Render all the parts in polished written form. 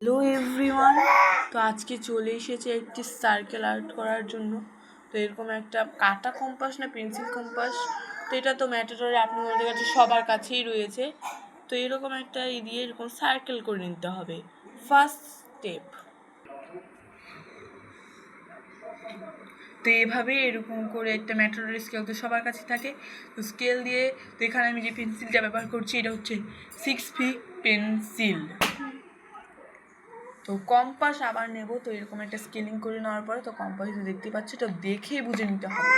Hello everyone, তো আজকে চলে এসেছে একটি সার্কেল আর্ট করার জন্য। তো এরকম একটা কাটা কম্পাস না পেন্সিল কম্পাস, তো এটা তো ম্যাটাডোরে আপনাদের কাছে সবার কাছেই রয়েছে। তো এরকম একটা দিয়ে এরকম সার্কেল করে নিতে হবে। ফার্স্ট স্টেপ, তো এভাবে এরকম করে একটা ম্যাটাডোরের স্কেল তো সবার কাছে থাকে। তো স্কেল দিয়ে, তো এখানে আমি যে পেন্সিলটা ব্যবহার করছি এটা হচ্ছে 6B পেন্সিল। তো কম্পাস আবার নেব। তো এরকম একটা স্কেলিং করে নেওয়ার পরে তো কম্পাস দেখতে পাচ্ছি, এটা দেখে বুঝে নিতে হবে।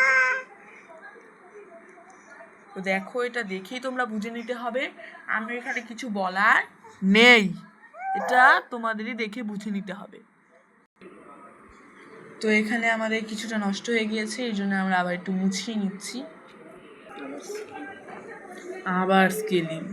তো দেখো, এটা দেখেই তোমরা বুঝে নিতে হবে, আমি এখানে কিছু বলার নেই, এটা তোমাদেরই দেখে বুঝে নিতে হবে। তো এখানে আমাদের কিছুটা নষ্ট হয়ে গিয়েছে, এই জন্য আমরা আবার একটু মুছিয়ে নিচ্ছি। আবার স্কেলিং।